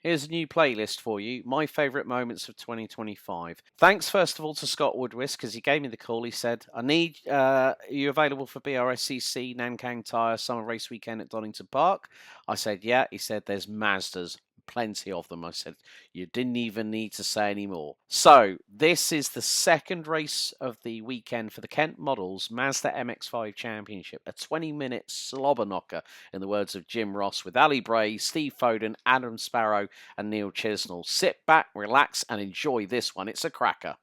Here's a new playlist for you, my favourite moments of 2025. Thanks first of all to Scott Woodwiss because he gave me the call. He said, are you available for BRSCC Nankang Tyre Summer Race Weekend at Donington Park? I said, yeah. He said, there's Mazdas. Plenty of them. I said, you didn't even need to say any more. So, this is the second race of the weekend for the Kent Models Mazda MX-5 Championship. A 20-minute slobber knocker, in the words of Jim Ross, with Ali Bray, Steve Foden, Adam Sparrow, and Neil Chisnall. Sit back, relax, and enjoy this one. It's a cracker.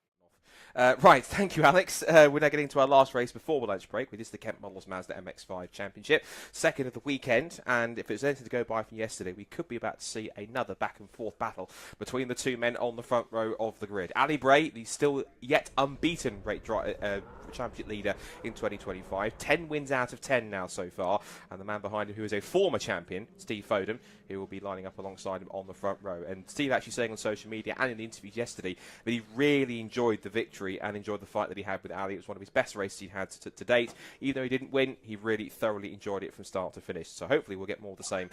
Right, thank you, Alex. We're now getting to our last race before the lunch break, which is the Kent Models Mazda MX-5 Championship, second of the weekend. And if it was anything to go by from yesterday, we could be about to see another back-and-forth battle between the two men on the front row of the grid. Ali Bray, the still yet unbeaten championship leader in 2025, 10 wins out of 10 now so far, and the man behind him, who is a former champion, Steve Foden, who will be lining up alongside him on the front row. And Steve actually saying on social media and in the interviews yesterday that he really enjoyed the victory and enjoyed the fight that he had with Ali. It was one of his best races he had to date. Even though he didn't win, he really thoroughly enjoyed it from start to finish. So hopefully we'll get more of the same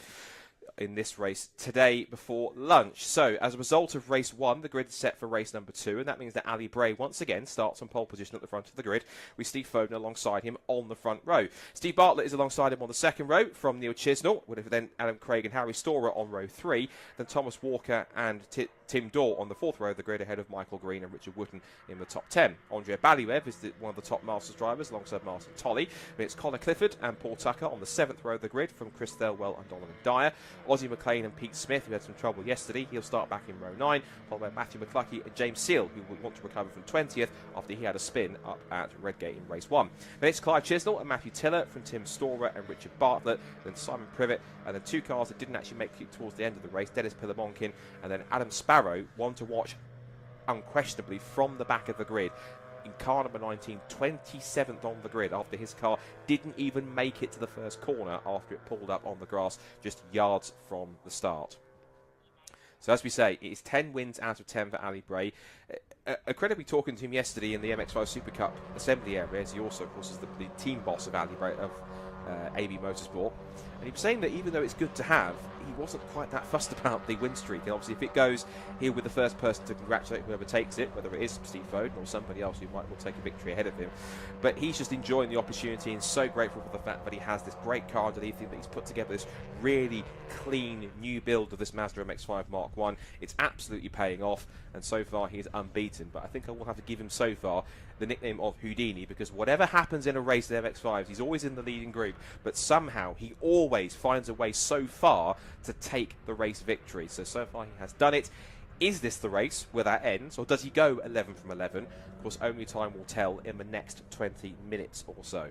in this race today before lunch. So, as a result of race 1, the grid is set for race number 2, and that means that Ali Bray once again starts on pole position at the front of the grid, with Steve Foden alongside him on the front row. Steve Bartlett is alongside him on the second row from Neil Chisnall, with then Adam Craig and Harry Storer on row 3, then Thomas Walker and Tim Dorr on the fourth row of the grid ahead of Michael Green and Richard Wooten in the top 10. Andre Baliev is one of the top Masters drivers alongside Martin Tolley. It's Connor Clifford and Paul Tucker on the 7th row of the grid from Chris Thelwell and Donovan Dyer. Ozzie McLean and Pete Smith, who had some trouble yesterday, he'll start back in row 9, followed by Matthew McCluskey and James Seal, who will want to recover from 20th after he had a spin up at Redgate in race 1. Then it's Clive Chisnall and Matthew Tiller from Tim Storer and Richard Bartlett, then Simon Privet, and then two cars that didn't actually make it towards the end of the race, Dennis Pillamonkin and then Adam Sparrow, one to watch unquestionably from the back of the grid. In car number 19, 27th on the grid after his car didn't even make it to the first corner after it pulled up on the grass just yards from the start. So as we say, it is 10 wins out of 10 for Ali Bray. Incredibly talking to him yesterday in the MX-5 Super Cup assembly area, as he also, of course, is the team boss of Ali Bray, of AB Motorsport. And he was saying that even though it's good to have, he wasn't quite that fussed about the win streak. And obviously, if it goes, he'll be the first person to congratulate whoever takes it, whether it is Steve Foden or somebody else who might will take a victory ahead of him. But he's just enjoying the opportunity and so grateful for the fact that he has this great car underneath him, that he's put together this really clean new build of this Mazda MX-5 Mark 1. It's absolutely paying off, and so far he's unbeaten. But I think I will have to give him so far the nickname of Houdini, because whatever happens in a race with MX-5s, he's always in the leading group, but somehow he always finds a way so far to take the race victory. So far he has done it. Is this the race where that ends, or does he go 11 from 11? Of course, only time will tell in the next 20 minutes or so.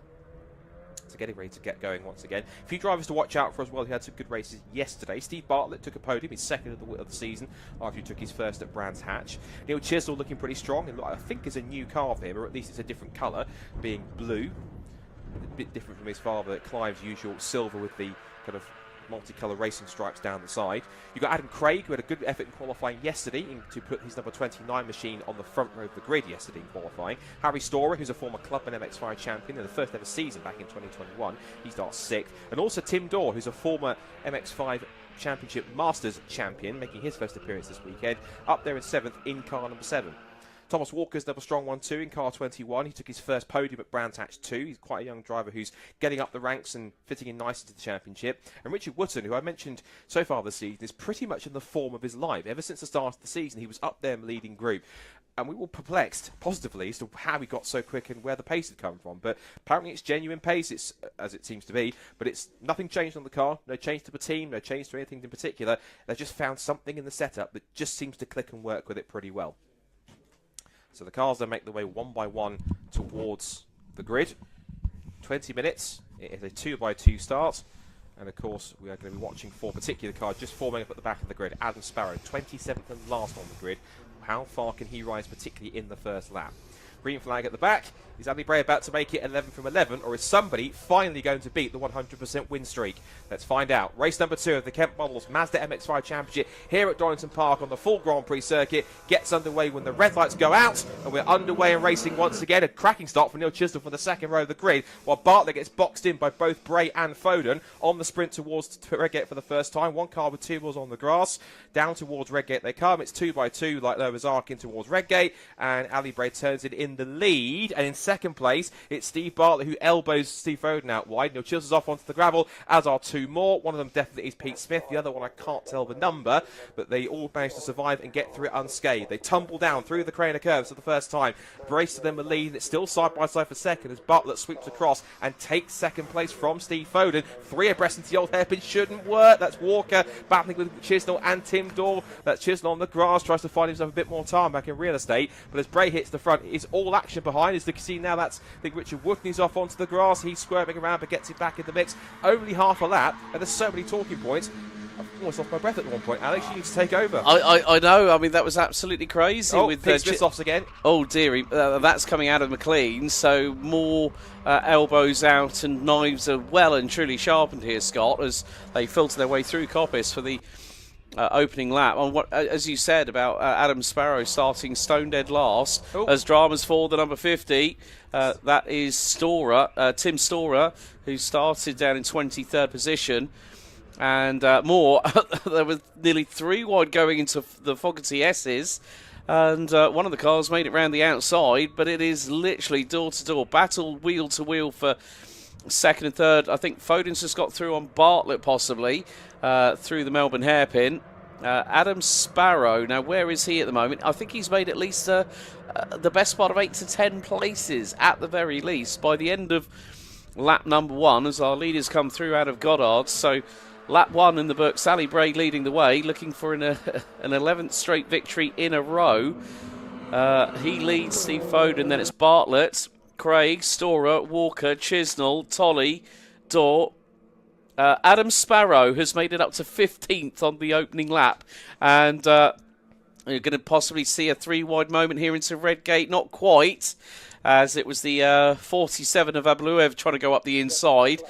So getting ready to get going once again. A few drivers to watch out for as well who had some good races yesterday. Steve Bartlett took a podium, his second of the season, after he took his first at Brands Hatch. Neil Chisnall looking pretty strong, and I think is a new car for him, or at least it's a different colour, being blue. A bit different from his father, Clive's usual silver with the kind of multicolour racing stripes down the side. You've got Adam Craig, who had a good effort in qualifying yesterday to put his number 29 machine on the front row of the grid yesterday in qualifying. Harry Storer, who's a former Clubman MX-5 champion in the first ever season back in 2021. He starts 6th. And also Tim Dorr, who's a former MX-5 Championship Masters champion, making his first appearance this weekend, up there in 7th in car number 7. Thomas Walker's another strong one too in car 21. He took his first podium at Brands Hatch 2. He's quite a young driver who's getting up the ranks and fitting in nicely to the championship. And Richard Wooten, who I mentioned so far this season, is pretty much in the form of his life. Ever since the start of the season, he was up there in the leading group. And we were perplexed positively as to how he got so quick and where the pace had come from. But apparently it's genuine pace, as it seems to be. But it's nothing changed on the car, no change to the team, no change to anything in particular. They've just found something in the setup that just seems to click and work with it pretty well. So the cars then make their way one by one towards the grid. 20 minutes. It is a 2x2 start. And of course, we are going to be watching for a particular car just forming up at the back of the grid. Adam Sparrow, 27th and last on the grid. How far can he rise, particularly in the first lap? Green flag at the back. Is Ali Bray about to make it 11 from 11, or is somebody finally going to beat the 100% win streak? Let's find out. Race number 2 of the Kent Models Mazda MX-5 Championship here at Donington Park on the full Grand Prix circuit gets underway when the red lights go out, and we're underway and racing once again. A cracking start for Neil Chisnall from the second row of the grid, while Bartlett gets boxed in by both Bray and Foden on the sprint towards Redgate for the first time. One car with 2 wheels on the grass. Down towards Redgate they come. It's 2 by 2 like Noah's Ark in towards Redgate, and Ali Bray turns it in the lead, and in second place it's Steve Bartlett who elbows Steve Foden out wide. Neil Chisnall's off onto the gravel, as are 2 more. One of them definitely is Pete Smith, the other one I can't tell the number, but they all managed to survive and get through it unscathed. They tumble down through the Craner curves for the first time. Brace to them a lead, and it's still side by side for second as Bartlett sweeps across and takes second place from Steve Foden. 3 abreast into the old hairpin shouldn't work. That's Walker battling with Chisnall and Tim Dorr. That's Chisnall on the grass, tries to find himself a bit more time back in real estate, but as Bray hits the front, it's all action behind. As you can see now, that's I think Richard Woodney's off onto the grass. He's squirming around but gets it back in the mix. Only half a lap, and there's so many talking points. I've almost lost my breath at one point. Alex, you need to take over. I know. I mean, that was absolutely crazy. Oh, with Pete Smith's off again. Oh, dearie. That's coming out of McLean, so more elbows out and knives are well and truly sharpened here, Scott, as they filter their way through Coppice for the opening lap. On what, as you said about Adam Sparrow starting stone dead last, as dramas for the number 50. That is Tim Storer, who started down in 23rd position. And more, there was nearly 3 wide going into the Foggy Esses, and one of the cars made it round the outside, but it is literally door-to-door battle, wheel-to-wheel for second and third. I think Foden's just got through on Bartlett, possibly, through the Melbourne hairpin. Adam Sparrow, now where is he at the moment? I think he's made at least the best part of 8 to 10 places, at the very least, by the end of lap number 1, as our leaders come through out of Goddard. So lap 1 in the books, Ali Bray leading the way, looking for an 11th straight victory in a row. He leads Steve Foden, then it's Bartlett, Craig, Storer, Walker, Chisnall, Tolley, Dorr. Adam Sparrow has made it up to 15th on the opening lap, and you're going to possibly see a 3-wide moment here into Redgate. Not quite, as it was the 47 of Abluev trying to go up the inside,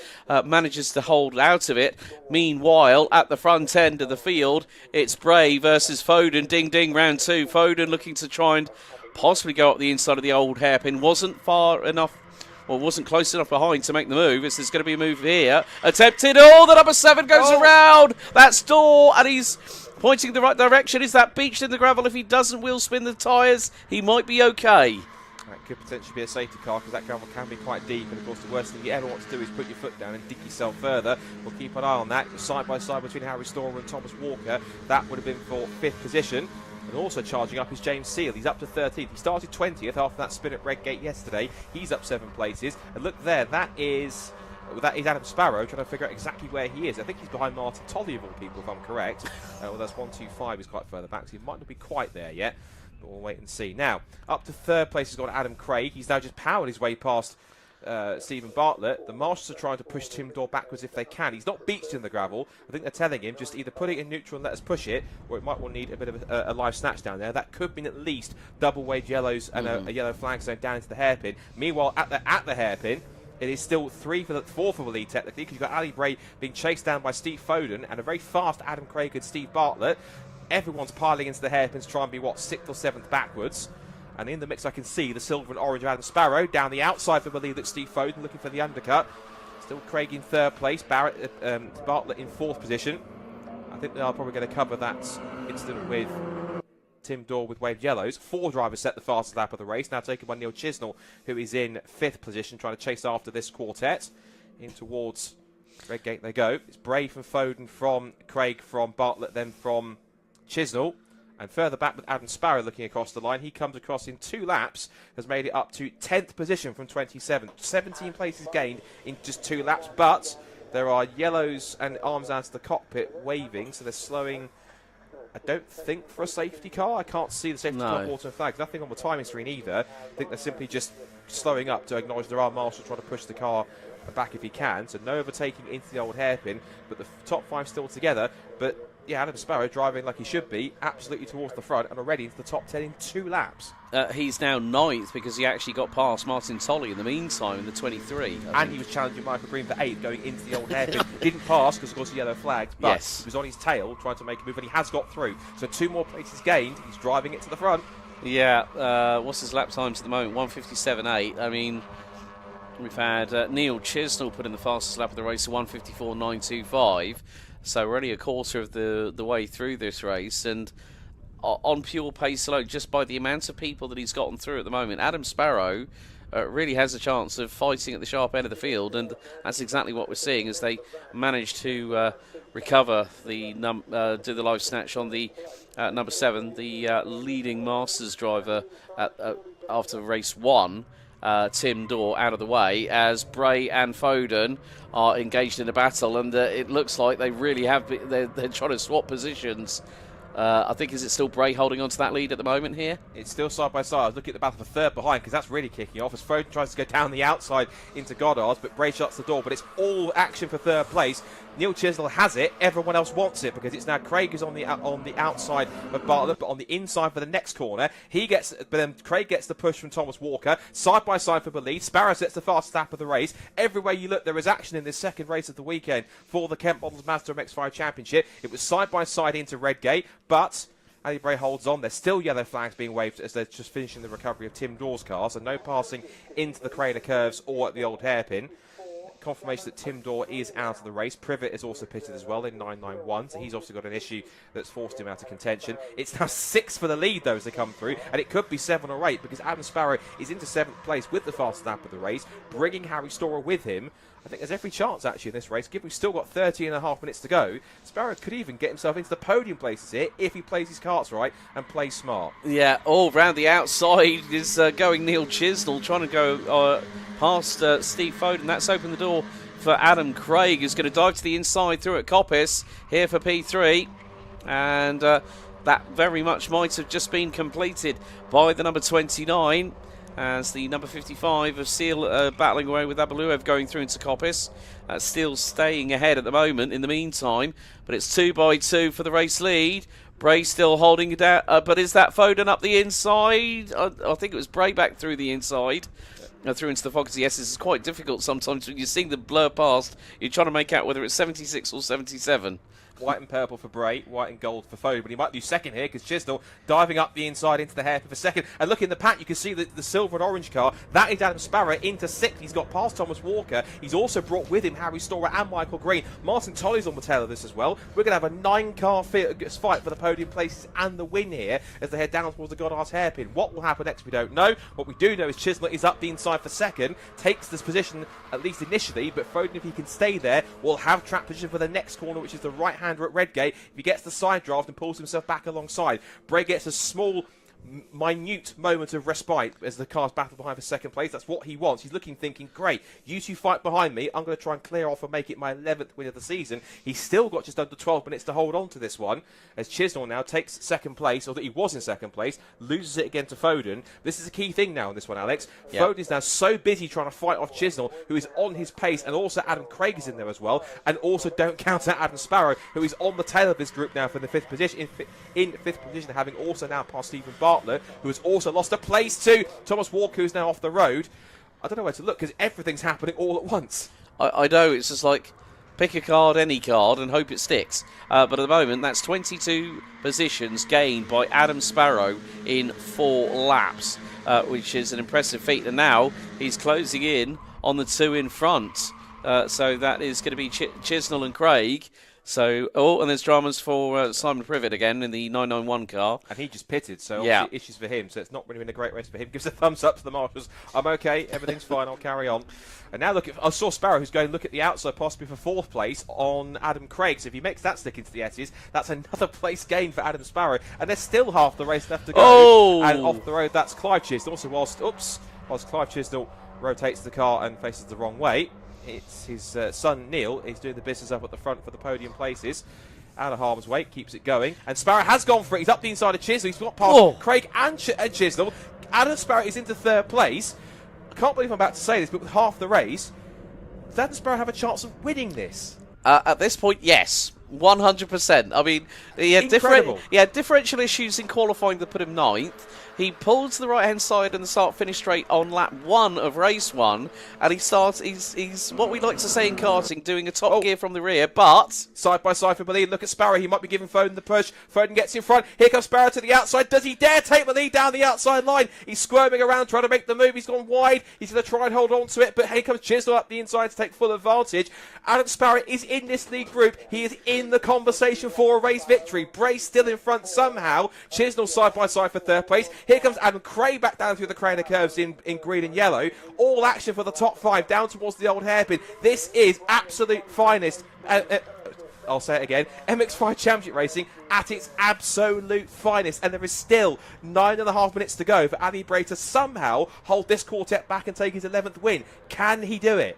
manages to hold out of it. Meanwhile, at the front end of the field, it's Bray versus Foden. Ding ding, round 2. Foden looking to try and possibly go up the inside of the old hairpin. Wasn't far enough, or wasn't close enough behind to make the move. There's going to be a move here. Attempted. Oh, the number 7 goes around. That's Dorr, and he's pointing in the right direction. Is that beached in the gravel? If he doesn't wheel spin the tyres, he might be okay. That could potentially be a safety car, because that gravel can be quite deep, and of course the worst thing you ever want to do is put your foot down and dig yourself further. We'll keep an eye on that. Side by side between Harry Storer and Thomas Walker, that would have been for 5th position. And also charging up is James Seal. He's up to 13th. He started 20th after that spin at Redgate yesterday. He's up 7 places. And look there, that is Adam Sparrow, trying to figure out exactly where he is. I think he's behind Martin Tolley of all people, if I'm correct. Well, that's 125 is quite further back, so he might not be quite there yet. But we'll wait and see. Now, up to 3rd place has gone Adam Craig. He's now just powered his way past Stephen Bartlett. The marshals are trying to push Tim Dorr backwards if they can. He's not beached in the gravel. I think they're telling him just either put it in neutral and let us push it, or it might well need a bit of a live snatch down there. That could mean at least double wage yellows and a yellow flag zone down into the hairpin. Meanwhile, at the hairpin, it is still 4 for the lead technically, because you've got Ali Bray being chased down by Steve Foden and a very fast Adam Craig and Steve Bartlett. Everyone's piling into the hairpins to try and be, 6th or 7th backwards. And in the mix I can see the silver and orange of Adam Sparrow. Down the outside, I believe that Steve Foden looking for the undercut. Still Craig in 3rd place, Bartlett in 4th position. I think they are probably going to cover that incident with Tim Dorr with waved yellows. 4 drivers set the fastest lap of the race, now taken by Neil Chisnall, who is in 5th position, trying to chase after this quartet. In towards Redgate they go. It's Bray from Foden, from Craig, from Bartlett, then from Chisnall. And further back with Adam Sparrow looking across the line. He comes across in 2 laps, has made it up to 10th position from 27th. 17 places gained in just 2 laps, but there are yellows and arms out of the cockpit waving, so they're slowing, I don't think, for a safety car. I can't see the safety car auto flags. Nothing on the timing screen either. I think they're simply just slowing up to acknowledge there are marshals trying to push the car back if he can. So no overtaking into the old hairpin, but the top 5 still together. But yeah, Adam Sparrow driving like he should be, absolutely towards the front and already into the top 10 in 2 laps. He's now 9th because he actually got past Martin Tolley in the meantime in the 23. And he was challenging Michael Green for 8th going into the old hairpin. Didn't pass because, of course, the yellow flagged, but he was on his tail trying to make a move, and he has got through. So 2 more places gained. He's driving it to the front. Yeah, what's his lap times at the moment? 1:57.8. I mean, we've had Neil Chisnall put in the fastest lap of the race, 1:54.925. So we're only a quarter of the way through this race, and on pure pace alone, just by the amount of people that he's gotten through at the moment, Adam Sparrow really has a chance of fighting at the sharp end of the field, and that's exactly what we're seeing as they manage to recover the do the live snatch on the number 7, the leading Masters driver after race 1. Tim Dorr out of the way as Bray and Foden are engaged in a battle, and it looks like they really have they're trying to swap positions. I think, is it still Bray holding on to that lead at the moment here? It's still side by side. I was looking at the battle for third behind because that's really kicking off as Foden tries to go down the outside into Goddard's, but Bray shuts the door. But it's all action for third place. Neil Chisnall has it. Everyone else wants it because it's now Craig who's on the outside of Bartlett, but on the inside for the next corner. But then Craig gets the push from Thomas Walker. Side by side for the lead. Sparrow sets the fastest lap of the race. Everywhere you look, there is action in this second race of the weekend for the Kent Bottles Mazda MX-5 Championship. It was side by side into Redgate, but Ali Bray holds on. There's still yellow flags being waved as they're just finishing the recovery of Tim Dorr's car, so no passing into the crater curves or at the old hairpin. Confirmation that Tim Dorr is out of the race. Privet is also pitted as well in 991, so he's also got an issue that's forced him out of contention. It's now 6 for the lead, though, as they come through, and it could be 7 or 8 because Adam Sparrow is into 7th place with the fastest lap of the race, bringing Harry Storer with him. I think there's every chance, actually, in this race. Given we've still got 30.5 minutes to go, Sparrow could even get himself into the podium places here if he plays his carts right and plays smart. Yeah, all round the outside is going Neil Chisnall, trying to go past Steve Foden. That's opened the door for Adam Craig, who's going to dive to the inside through at Coppice here for P3. And that very much might have just been completed by the number 29. As the number 55 of Seal battling away with Abaluev going through into Coppice. Steele staying ahead at the moment in the meantime, but it's 2 by 2 for the race lead. Bray still holding it out, but is that Foden up the inside? I think it was Bray back through the inside. Through into the Foggy Esses. It's quite difficult sometimes when you're seeing the blur past. You're trying to make out whether it's 76 or 77. White and purple for Bray, white and gold for Foden. But he might lose second here because Chisnall diving up the inside into the hairpin for second. And look in the pack, you can see the silver and orange car. That is Adam Sparrow into 6th. He's got past Thomas Walker. He's also brought with him Harry Storer and Michael Green. Martin Tolley's on the tail of this as well. We're going to have a 9-car fight for the podium places and the win here as they head down towards the Goddard's hairpin. What will happen next, we don't know. What we do know is Chisnall is up the inside for second, takes this position at least initially, but Foden, if he can stay there, will have track position for the next corner, which is the right-hander at Redgate. If he gets the side draft and pulls himself back alongside, Bray gets a small, minute moment of respite as the cars battle behind for second place. That's what he wants. He's looking, thinking, great, you two fight behind me. I'm going to try and clear off and make it my 11th win of the season. He's still got just under 12 minutes to hold on to this one as Chisnall now takes second place, or that he was in second place, loses it again to Foden. This is a key thing now in this one, Alex. Yep. Foden is now so busy trying to fight off Chisnall, who is on his pace, and also Adam Craig is in there as well, and also don't count out Adam Sparrow, who is on the tail of this group now for the 5th position, in 5th position, having also now passed Stephen Bartlett, who has also lost a place to Thomas Walker, who's now off the road. I don't know where to look because everything's happening all at once. I know, it's just like pick a card, any card, and hope it sticks. But at the moment, that's 22 positions gained by Adam Sparrow in 4 laps, which is an impressive feat. And now he's closing in on the 2 in front. So that is going to be Chisnall and Craig. So, and there's dramas for Simon Privet again in the 991 car. And he just pitted, so obviously issues for him. So it's not really been a great race for him. Gives a thumbs up to the marshals. I'm okay, everything's fine, I'll carry on. And now look, I saw Sparrow, who's going to look at the outside, possibly for 4th place on Adam Craig. So if he makes that stick into the Esses, that's another place gain for Adam Sparrow. And there's still half the race left to go. Oh! And off the road, that's Clive Chisnall. Also, whilst Clive Chisnall rotates the car and faces the wrong way, it's his son Neil. He's doing the business up at the front for the podium places. Out of harm's way, keeps it going. And Sparrow has gone for it. He's up the inside of Chisnall. He's got past Craig and Chisnall. Adam Sparrow is into 3rd place. I can't believe I'm about to say this, but with half the race, does Adam Sparrow have a chance of winning this? At this point, yes. 100%. I mean, he had differential issues in qualifying that put him ninth. He pulls to the right-hand side and the start-finish straight on lap 1 of race 1, and he's what we like to say in karting, doing a top gear from the rear, but... Side by side for the lead. Look at Sparrow. He might be giving Foden the push. Foden gets in front. Here comes Sparrow to the outside. Does he dare take the lead down the outside line? He's squirming around trying to make the move. He's gone wide. He's going to try and hold on to it, but here comes Chisnall up the inside to take full advantage. Adam Sparrow is in this lead group. He is in the conversation for a race victory. Bray still in front somehow. Chisnall side by side for third place. Here comes Adam Craig back down through the crane of curves in green and yellow. All action for the top 5 down towards the old hairpin. This is absolute finest. I'll say it again. MX5 Championship Racing at its absolute finest. And there is still 9.5 minutes to go for Ali Bray to somehow hold this quartet back and take his 11th win. Can he do it?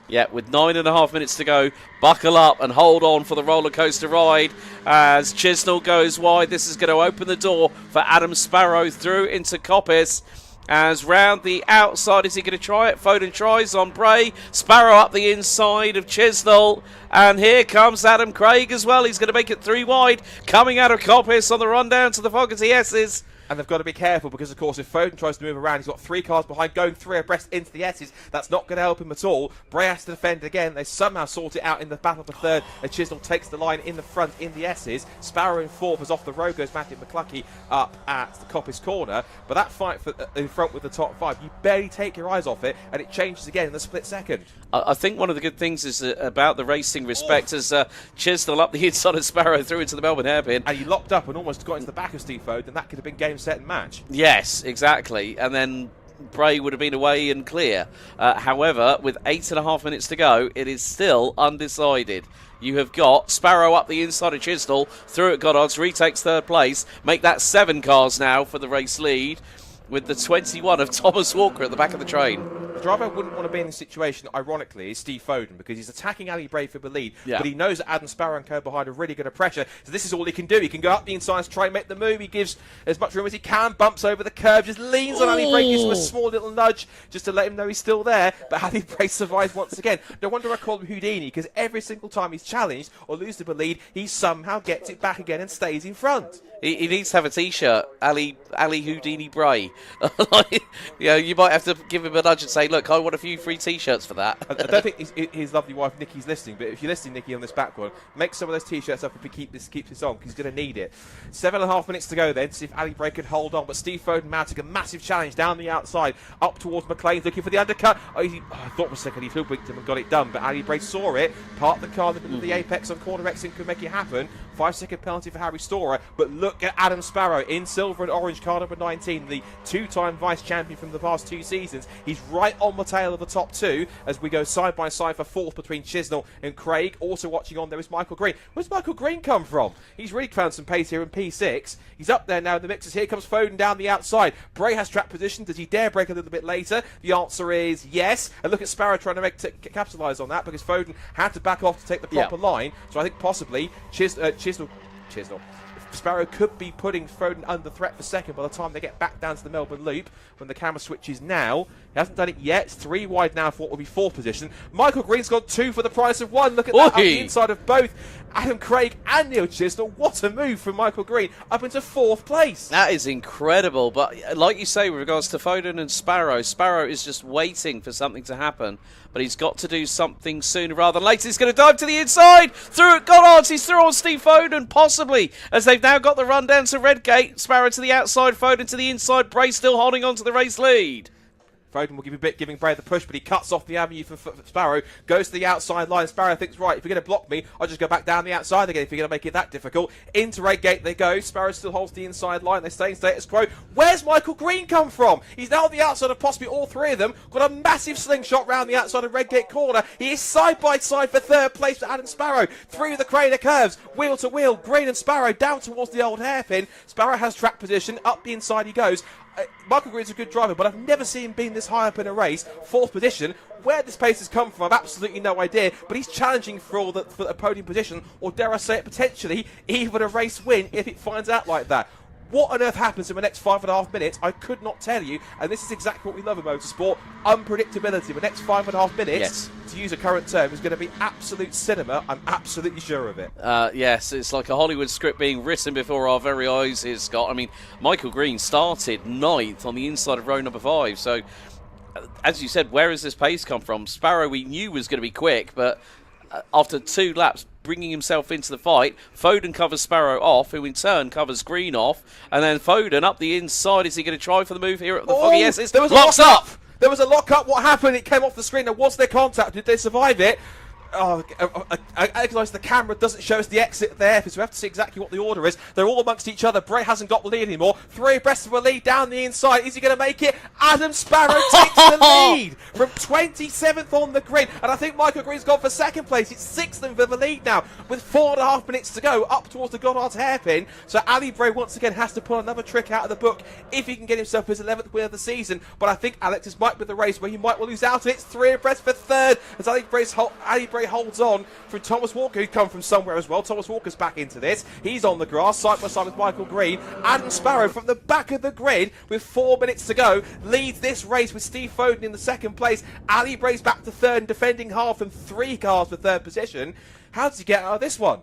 Yeah, with 9.5 minutes to go, buckle up and hold on for the roller coaster ride as Chisnall goes wide. This is going to open the door for Adam Sparrow through into Coppice. As round the outside, is he going to try it? Foden tries on Bray. Sparrow up the inside of Chisnall. And here comes Adam Craig as well. He's going to make it 3 wide. Coming out of Coppice on the run down to the Foggy Esses. And they've got to be careful because, of course, if Foden tries to move around, he's got 3 cars behind going 3 abreast into the S's. That's not going to help him at all. Bray has to defend again. They somehow sort it out in the battle for third. And Chisnall takes the line in the front in the S's. Sparrow in 4th as off the road goes Matthew McCluckey up at the Coppice corner. But that fight in front with the top 5, you barely take your eyes off it, and it changes again in the split second. I think one of the good things is about the racing respect as Chisnall up the inside of Sparrow through into the Melbourne hairpin. And he locked up and almost got into the back of Steve Foden, and that could have been game, set and match. Yes, exactly. And then Bray would have been away and clear. However, with 8.5 minutes to go, it is still undecided. You have got Sparrow up the inside of Chisnall, through at Goddard's, retakes third place. Make that 7 cars now for the race lead, with the 21 of Thomas Walker at the back of the train. The driver wouldn't want to be in this situation, ironically, is Steve Foden, because he's attacking Ali Bray for the lead, but he knows that Adam Sparrow and co behind are really going to pressure, so this is all he can do. He can go up the inside, try and make the move. He gives as much room as he can, bumps over the curve, just leans on Ali Bray, gives him a small little nudge just to let him know he's still there, but Ali Bray survives once again. No wonder I call him Houdini, because every single time he's challenged or loses the lead, he somehow gets it back again and stays in front. He needs to have a T-shirt, Ali Houdini Bray. You might have to give him a nudge and say, look, I want a few free T-shirts for that. I don't think his lovely wife Nikki's listening, but if you're listening, Nikki, on this back one, make some of those T-shirts up if he keeps this on, because he's going to need it. 7.5 minutes to go then, to see if Ali Bray could hold on, but Steve Foden mounting a massive challenge down the outside, up towards McLean, looking for the undercut. I thought for a second he hoodwinked him and got it done, but Ali Bray saw it, parked the car in the middle of the apex on corner X and could make it happen. 5-second penalty for Harry Storer, but look at Adam Sparrow in silver and orange, car number 19, the 2-time vice champion from the past 2 seasons. He's right on the tail of the top 2 as we go side by side for 4th between Chisnall and Craig. Also watching on there is Michael Green. Where's Michael Green come from? He's really found some pace here in P6. He's up there now in the mixers. Here comes Foden down the outside. Bray has track position. Does he dare break a little bit later? The answer is yes. And look at Sparrow trying to capitalise on that because Foden had to back off to take the proper line. So I think possibly Chisnall. Sparrow could be putting Foden under threat for second by the time they get back down to the Melbourne Loop when the camera switches now. He hasn't done it yet. It's 3 wide now for what will be 4th position. Michael Green's got 2 for the price of 1. Look at that, up the inside of both Adam Craig and Neil Chisnall. What a move from Michael Green up into 4th place. That is incredible. But like you say, with regards to Foden and Sparrow is just waiting for something to happen. But he's got to do something sooner rather than later. He's going to dive to the inside. Through at Goddard's. He's through on Steve Foden, possibly, as they've now got the run down to Redgate. Sparrow to the outside, Foden to the inside. Bray still holding on to the race lead. Foden will giving Bray the push, but he cuts off the avenue for Sparrow, goes to the outside line. Sparrow thinks, right, if you're going to block me, I'll just go back down the outside again if you're going to make it that difficult. Into Redgate they go. Sparrow still holds the inside line. They stay in status quo. Where's Michael Green come from? He's now on the outside of possibly all 3 of them. Got a massive slingshot round the outside of Redgate corner. He is side by side for 3rd place for Adam Sparrow. Through the crane of curves, wheel to wheel, Green and Sparrow down towards the old hairpin. Sparrow has track position. Up the inside he goes. Michael Green's a good driver, but I've never seen him being this high up in a race. 4th position. Where this pace has come from, I've absolutely no idea. But he's challenging for a podium position, or dare I say it, potentially even a race win if it finds out like that. What on earth happens in the next 5.5 minutes? I could not tell you. And this is exactly what we love in motorsport. Unpredictability. The next 5.5 minutes, yes, to use a current term, is going to be absolute cinema. I'm absolutely sure of it. Yes, it's like a Hollywood script being written before our very eyes here, Scott. I mean, Michael Green started 9th on the inside of row number 5. So, as you said, where has this pace come from? Sparrow we knew was going to be quick, but after 2 laps, bringing himself into the fight, Foden covers Sparrow off, who in turn covers Green off, and then Foden up the inside. Is he going to try for the move here at the Foggy Esses? There was locks a lock up! There was a lock up. What happened? It came off the screen. Was there contact? Did they survive it? I realise the camera doesn't show us the exit there, so we have to see exactly what the order is. They're all amongst each other. Bray hasn't got the lead anymore. 3 abreast of a lead down the inside. Is he going to make it? Adam Sparrow takes the lead from 27th on the grid. And I think Michael Green's gone for 2nd place. It's 6th for the lead now with 4.5 minutes to go up towards the Goddard's hairpin. So Ali Bray once again has to pull another trick out of the book if he can get himself his 11th win of the season. But I think Alex, this might be the race where he might well lose out. And it's 3 abreast for 3rd as Ali Bray holds on from Thomas Walker, who'd come from somewhere as well. Thomas Walker's back into this. He's on the grass, side by side with Michael Green. Adam Sparrow from the back of the grid with 4 minutes to go leads this race with Steve Foden in the 2nd place. Ali Bray's back to 3rd and defending half and 3 cars for 3rd position. How does he get out of this one?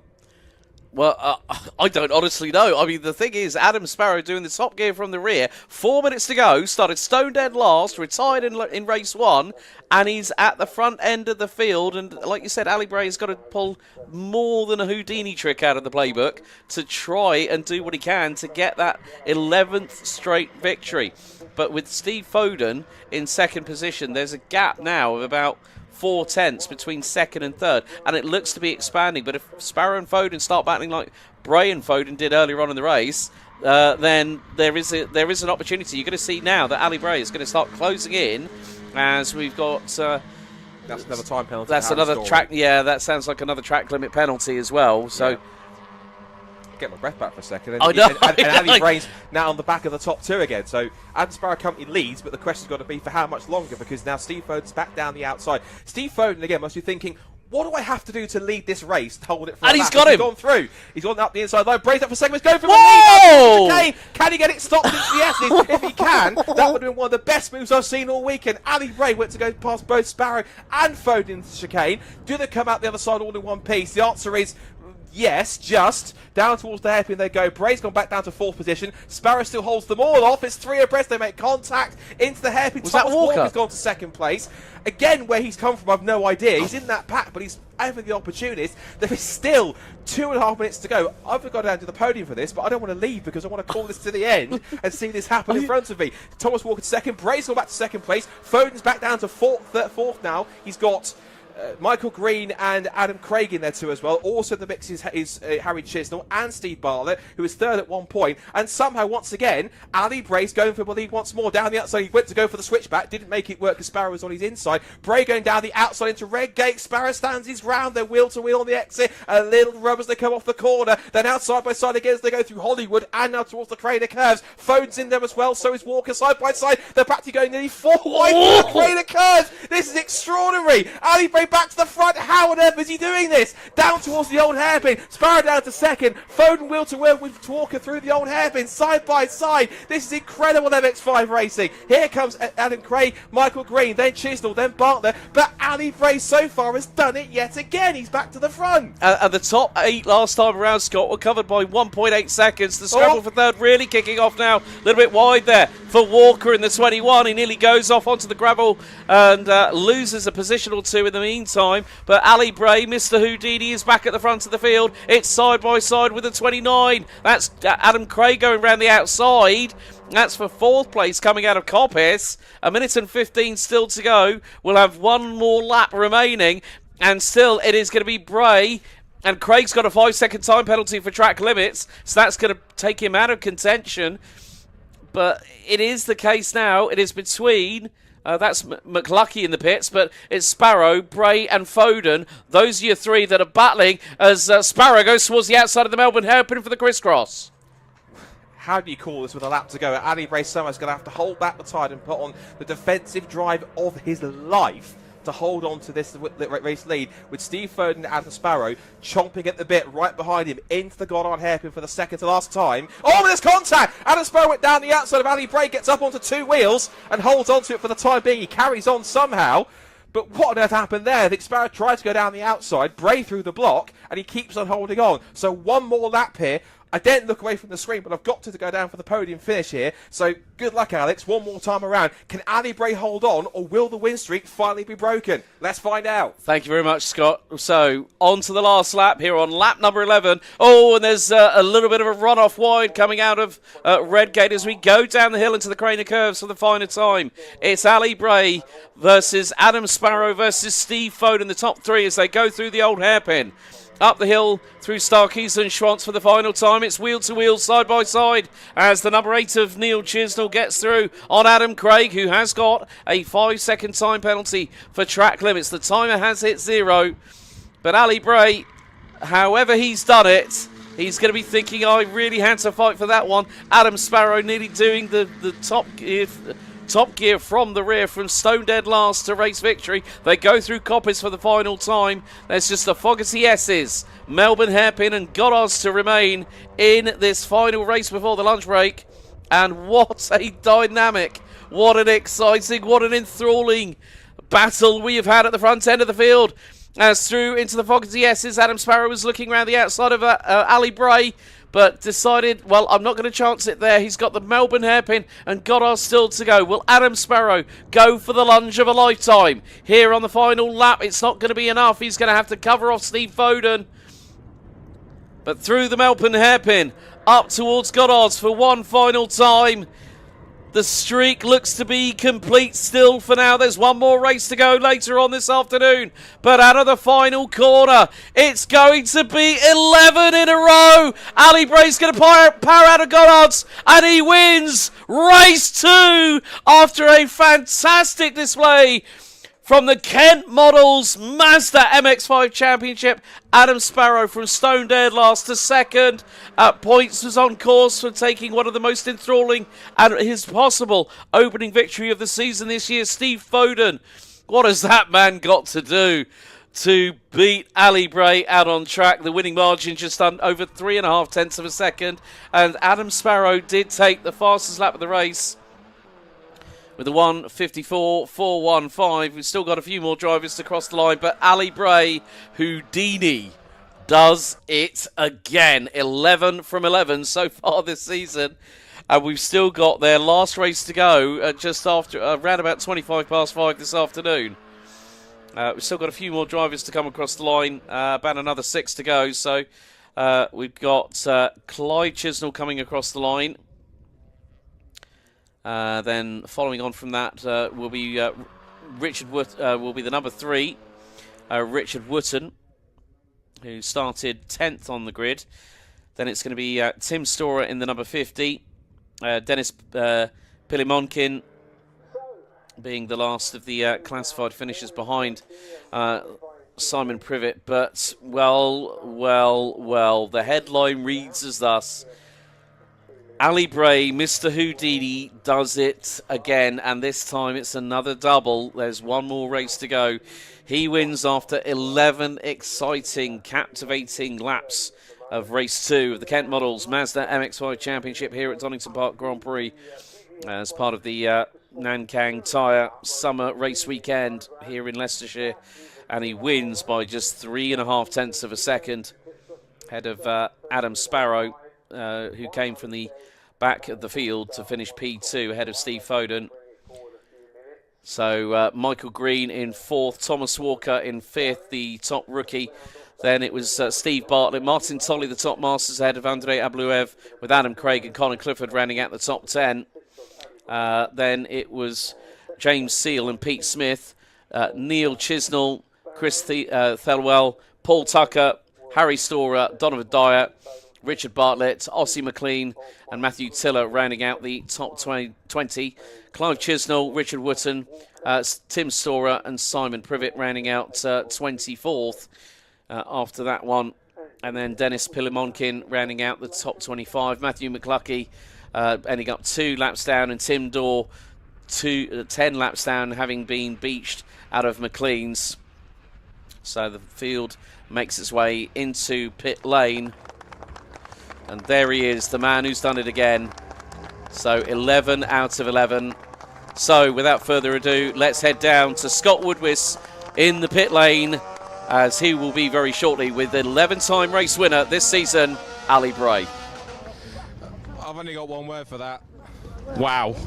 Well, I don't honestly know. I mean, the thing is, Adam Sparrow doing the top gear from the rear, 4 minutes to go, started stone dead last, retired in race 1, and he's at the front end of the field. And like you said, Ali Bray has got to pull more than a Houdini trick out of the playbook to try and do what he can to get that 11th straight victory. But with Steve Foden in 2nd position, there's a gap now of about 4/10 between 2nd and 3rd, and it looks to be expanding. But if Sparrow and Foden start battling like Bray and Foden did earlier on in the race, then there is an opportunity. You're going to see now that Ali Bray is going to start closing in, as we've got. That's another time penalty. That's another track. Yeah, that sounds like another track limit penalty as well. So. Yeah. Get my breath back for a second. I know. And Ali Bray's now on the back of the top 2 again. So Adam Sparrow Company leads, but the question's got to be for how much longer, because now Steve Foden's back down the outside. Steve Foden again must be thinking, what do I have to do to lead this race to hold it for and a he's lap? got him. He's gone through. He's gone up the inside line. Bray's up for 2nd. Going for the Whoa! lead. Can he get it stopped into the S's? If he can, that would have been one of the best moves I've seen all weekend. Ali Bray went to go past both Sparrow and Foden into the chicane. Do they come out the other side all in one piece? The answer is yes, just down towards the hairpin they go. Bray's gone back down to 4th position. Sparrow still holds them all off. It's 3 abreast. They make contact into the hairpin. Was that Walker? Walker's gone to 2nd place. Again, where he's come from, I've no idea. He's in that pack, but he's over the opportunist. There is still 2.5 minutes to go. I've got down to the podium for this, but I don't want to leave because I want to call this to the end and see this happen in front of me. Thomas Walker 2nd. Bray's gone back to 2nd place. Foden's back down to 4th now. He's got Michael Green and Adam Craig in there too as well. Also the mix is Harry Chisnall and Steve Bartlett, who is 3rd at one point. And somehow, once again, Ali Bray's going for the lead once more. Down the outside, he went to go for the switchback. Didn't make it work because Sparrow was on his inside. Bray going down the outside into Red Gate. Sparrow stands his ground. They're wheel to wheel on the exit. A little rub as they come off the corner. Then out side by side again as they go through Hollywood and now towards the Crater curves. Foden's in there as well. So is Walker side by side. They're practically going nearly 4 wide through the Crater curves. This is extraordinary. Ali Bray back to the front. How on earth is he doing this? Down towards the old hairpin. Sparrow down to 2nd. Foden wheel to wheel with Walker through the old hairpin, side by side. This is incredible MX5 racing. Here comes Adam Craig, Michael Green, then Chisnall, then Bartlett. But Ali Bray so far has done it yet again. He's back to the front. And the top 8 last time around, Scott, were covered by 1.8 seconds. The scramble for 3rd really kicking off now. A little bit wide there for Walker in the 21. He nearly goes off onto the gravel and loses a position or 2 in the meantime. But Ali Bray, Mr. Houdini, is back at the front of the field. It's side by side with the 29. That's Adam Craig going around the outside. That's for 4th place coming out of Coppice. 1 minute and 15 still to go. We'll have 1 more lap remaining. And still, it is going to be Bray. And Craig's got a 5-second time penalty for track limits. So that's going to take him out of contention. But it is the case now. It is between... that's McLucky in the pits, but it's Sparrow, Bray and Foden. Those are your 3 that are battling as Sparrow goes towards the outside of the Melbourne hairpin for the crisscross. How do you call this with a lap to go? Ali Bray Summers going to have to hold back the tide and put on the defensive drive of his life to hold on to this race lead, with Steve Foden and Adam Sparrow chomping at the bit right behind him into the Goddard hairpin for the second to last time. Oh, there's contact! Adam Sparrow went down the outside of Ali Bray, gets up onto 2 wheels and holds onto it for the time being. He carries on somehow. But what on earth happened there? I think Sparrow tried to go down the outside, Bray through the block, and he keeps on holding on. So one more lap here. I didn't look away from the screen, but I've got to go down for the podium finish here. So good luck, Alex. One more time around. Can Ali Bray hold on, or will the win streak finally be broken? Let's find out. Thank you very much, Scott. So on to the last lap here on lap number 11. Oh, and there's a little bit of a run-off wide coming out of Redgate as we go down the hill into the Craner Curves for the final time. It's Ali Bray versus Adam Sparrow versus Steve Foden, the top 3 as they go through the old hairpin. Up the hill through Starkeys and Schwantz for the final time. It's wheel to wheel, side by side, as the number 8 of Neil Chisnall gets through on Adam Craig, who has got a 5-second time penalty for track limits. The timer has hit 0. But Ali Bray, however he's done it, he's going to be thinking, I really had to fight for that one. Adam Sparrow nearly doing the top gear from the rear from stone dead last to race victory. They go through Coppice for the final time. There's just the Foggy Esses, Melbourne Hairpin and Goddard's to remain in this final race before the lunch break. And what a dynamic, what an exciting, what an enthralling battle we have had at the front end of the field. As through into the Foggy Esses, Adam Sparrow was looking around the outside of Ali Bray, but decided, well, I'm not going to chance it there. He's got the Melbourne hairpin and Goddard still to go. Will Adam Sparrow go for the lunge of a lifetime? Here on the final lap, it's not going to be enough. He's going to have to cover off Steve Foden. But through the Melbourne hairpin, up towards Goddard's for one final time. The streak looks to be complete still for now. There's one more race to go later on this afternoon. But out of the final corner, it's going to be 11 in a row. Ali Bray's going to power out of Goddard's, and he wins race 2 after a fantastic display from the Kent Models Mazda MX-5 Championship. Adam Sparrow from stone dead last to second. Points was on course for taking one of the most enthralling and his possible opening victory of the season this year. Steve Foden, what has that man got to do to beat Ali Bray out on track? The winning margin just over 3.5 tenths of a second. And Adam Sparrow did take the fastest lap of the race with a 1:54.415. We've still got a few more drivers to cross the line, but Ali Bray, Houdini, does it again. 11 from 11 so far this season. And we've still got their last race to go just after around about 5:25 this afternoon. We've still got a few more drivers to come across the line, about another 6 to go. So we've got Clyde Chisnall coming across the line. Then following on from that will be Richard Wood, will be the number 3, Richard Wooten, who started 10th on the grid. Then it's going to be Tim Storer in the number 50, Dennis Pilimonkin being the last of the classified finishers behind Simon Privet. But, well, the headline reads as thus: Ali Bray, Mr. Houdini, does it again, and this time it's another double. There's one more race to go. He wins after 11 exciting, captivating laps of race 2 of the Kent Models Mazda MX-5 Championship here at Donington Park Grand Prix as part of the Nankang Tyre Summer Race Weekend here in Leicestershire. And he wins by just 3.5 tenths of a second ahead of Adam Sparrow, who came from the back of the field to finish P2 ahead of Steve Foden. So Michael Green in 4th, Thomas Walker in 5th, the top rookie. Then it was Steve Bartlett, Martin Tolley, the top masters ahead of Andrei Abluev, with Adam Craig and Colin Clifford rounding out the top 10. Then it was James Seal and Pete Smith, Neil Chisnall, Chris Thelwell, Paul Tucker, Harry Storer, Donovan Dyer, Richard Bartlett, Ossie McLean and Matthew Tiller rounding out the top 20. Clive Chisnall, Richard Wooten, Tim Storer and Simon Privet rounding out 24th after that one. And then Dennis Pilimonkin rounding out the top 25. Matthew McCluckey ending up 2 laps down, and Tim Dorr 10 laps down, having been beached out of McLean's. So the field makes its way into pit lane. And there he is, the man who's done it again. So 11 out of 11. So without further ado, let's head down to Scott Woodwiss in the pit lane, as he will be very shortly with the 11-time race winner this season, Ali Bray. I've only got one word for that. Wow.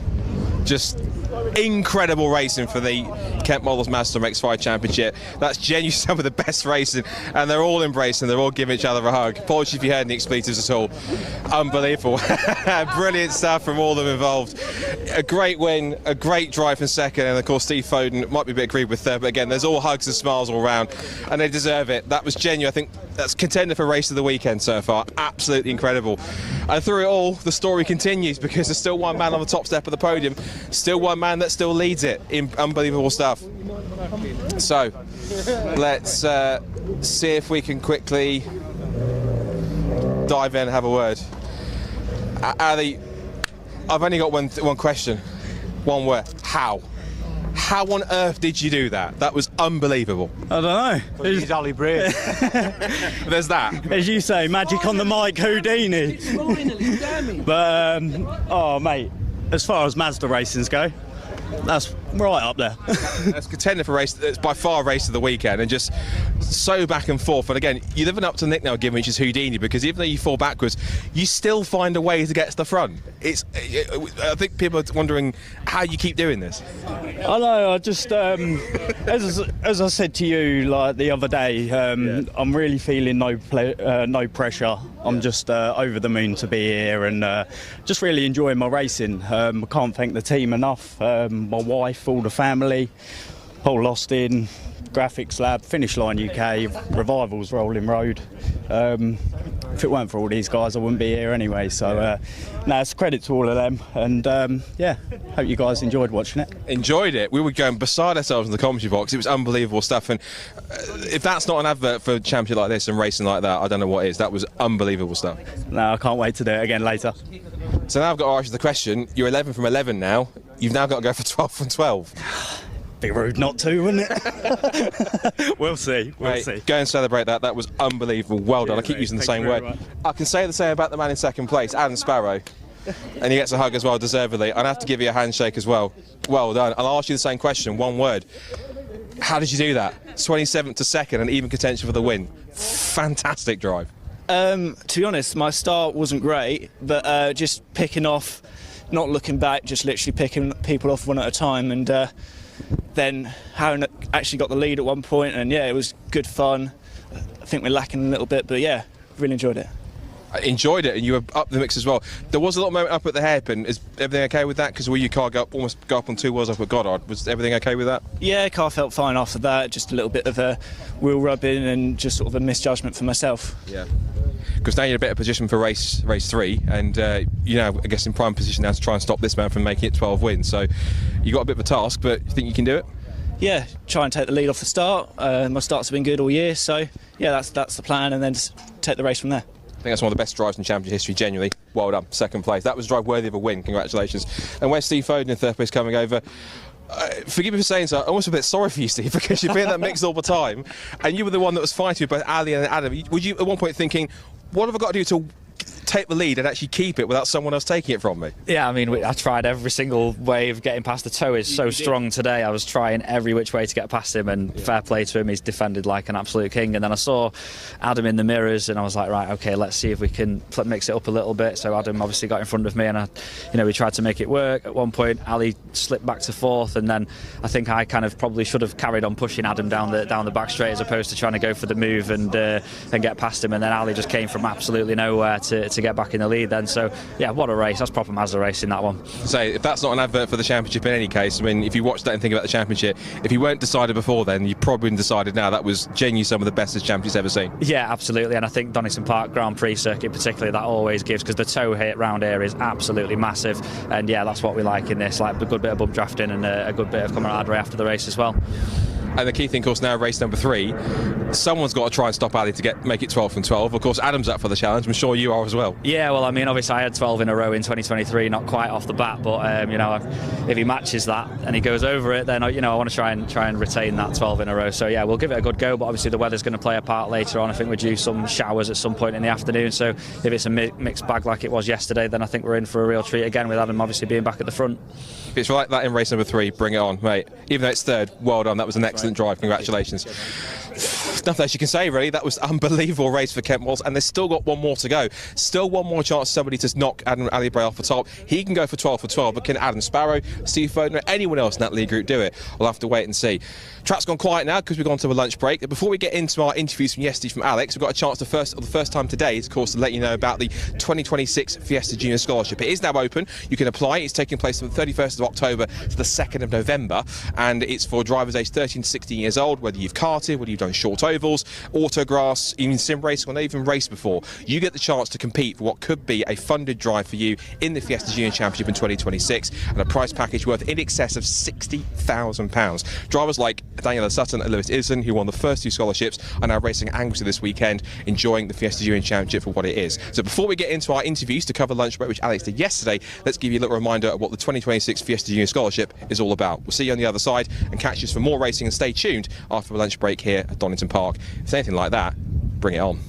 Just incredible racing for the Kent Models Mazda MX-5 Championship. That's genuinely some of the best racing, and they're all embracing, they're all giving each other a hug. Apologies if you heard any expletives at all. Unbelievable. Brilliant stuff from all of them involved. A great win, a great drive in second, and of course Steve Foden might be a bit aggrieved with third, but again, there's all hugs and smiles all around, and they deserve it. That was genuine. I think that's contender for race of the weekend so far. Absolutely incredible. And through it all, the story continues, because there's still one man on the top step of the podium, still one man that still leads it in unbelievable stuff. So let's see if we can quickly dive in and have a word. Ali, I've only got one question, one word. How on earth did you do that? That was unbelievable. I don't know. He's Ali Bray. There's that. As you say, magic on the mic, Houdini. But, oh mate, as far as Mazda racings go, that's right up there. That's contender for race. It's by far race of the weekend, and just so back and forth. And again, you're living up to the nickname given, which is Houdini, because even though you fall backwards, you still find a way to get to the front. I think people are wondering how you keep doing this. I know. I just, as I said to you like the other day, I'm really feeling no pressure. I'm just over the moon to be here, and just really enjoying my racing. I can't thank the team enough. My wife, all the family, Paul Austin, Graphics Lab, Finish Line UK, Revivals Rolling Road. If it weren't for all these guys, I wouldn't be here anyway. So, no, it's a credit to all of them. And yeah, hope you guys enjoyed watching it. Enjoyed it. We were going beside ourselves in the commentary box. It was unbelievable stuff. And if that's not an advert for a championship like this and racing like that, I don't know what is. That was unbelievable stuff. No, I can't wait to do it again later. So now I've got to ask you the question. You're 11 from 11 now. You've now got to go for 12 from 12. Be rude not to, wouldn't it? We'll see. We'll see. Go and celebrate that. That was unbelievable. Well done. I keep using the same word. I can say the same about the man in second place, Adam Sparrow. And he gets a hug as well, deservedly. I'd have to give you a handshake as well. Well done. I'll ask you the same question, one word. How did you do that? 27th to second and even contention for the win. Fantastic drive. To be honest, my start wasn't great, but just picking off, not looking back, just literally picking people off one at a time, and then having actually got the lead at one point, and yeah, it was good fun. I think we're lacking a little bit, but yeah, really enjoyed it. I enjoyed it, and you were up the mix as well. There was a little moment up at the hairpin. Is everything okay with that? Because your car almost go up on two wheels up at Goddard. Was everything okay with that? Yeah, car felt fine after that. Just a little bit of a wheel rubbing and just sort of a misjudgment for myself. Yeah. Because now you're in a better position for race 3, and you know, I guess in prime position now to try and stop this man from making it 12 wins. So you got a bit of a task, but you think you can do it? Yeah, try and take the lead off the start. My starts have been good all year, so yeah, that's the plan, and then just take the race from there. I think that's one of the best drives in championship history, genuinely. Well done, second place. That was a drive worthy of a win, congratulations. And where's Steve Foden in third place coming over? Forgive me for saying so, I'm almost a bit sorry for you, Steve, because you've been in that mix all the time, and you were the one that was fighting with both Ali and Adam. Were you at one point thinking, what have I got to do to take the lead and actually keep it without someone else taking it from me? Yeah, I mean, I tried every single way of getting past. The toe is so strong today. I was trying every which way to get past him, and fair play to him, he's defended like an absolute king. And then I saw Adam in the mirrors, and I was like, right, okay, let's see if we can mix it up a little bit. So Adam obviously got in front of me, and we tried to make it work. At one point, Ali slipped back to fourth, and then I think I kind of probably should have carried on pushing Adam down the back straight as opposed to trying to go for the move and get past him. And then Ali just came from absolutely nowhere to get back in the lead then. So yeah, what a race. That's proper Mazda racing, that one. So if that's not an advert for the championship in any case, I mean, if you watch that and think about the championship, if you weren't decided before then, you probably been decided now. That was genuinely some of the best this championship's ever seen. Yeah, absolutely. And I think Donington Park Grand Prix circuit particularly, that always gives, because the toe hit round here is absolutely massive. And yeah, that's what we like in this, like a good bit of bump drafting and a good bit of camaraderie after the race as well. And the key thing, of course, now race number 3, someone's got to try and stop Ali to make it 12 from 12. Of course, Adam's up for the challenge. I'm sure you are as well. Yeah, well, I mean, obviously I had 12 in a row in 2023, not quite off the bat, but you know, if he matches that and he goes over it, then you know, I want to try and retain that 12 in a row. So yeah, we'll give it a good go. But obviously the weather's going to play a part later on. I think we're due some showers at some point in the afternoon. So if it's a mixed bag like it was yesterday, then I think we're in for a real treat again, with Adam obviously being back at the front. If it's like that in race number 3, bring it on, mate. Even though it's third, well done. That was an excellent drive. Congratulations. Nothing else you can say, really. That was an unbelievable race for Kent Walls, and there's still got one more to go. Still one more chance for somebody to knock Ali Bray off the top. He can go for 12 for 12, but can Adam Sparrow, Steve Foden, or anyone else in that lead group do it? We'll have to wait and see. Track's gone quiet now because we've gone to a lunch break. Before we get into our interviews from yesterday from Alex, we've got a chance the first time today is, of course, to let you know about the 2026 Fiesta Junior Scholarship. It is now open. You can apply. It's taking place from the 31st of October to the 2nd of November, and it's for drivers aged 13 to 16 years old, whether you've karted, whether you've done short ovals, autograss, even sim racing, or not even raced before. You get the chance to compete for what could be a funded drive for you in the Fiesta Junior Championship in 2026, and a prize package worth in excess of £60,000. Drivers like Daniela Sutton and Lewis Idison, who won the first 2 scholarships, are now racing angrily this weekend, enjoying the Fiesta Junior Championship for what it is. So before we get into our interviews to cover lunch break, which Alex did yesterday, let's give you a little reminder of what the 2026 Fiesta Junior Scholarship is all about. We'll see you on the other side, and catch us for more racing, and stay tuned after a lunch break here at Donington Park. If it's anything like that, bring it on.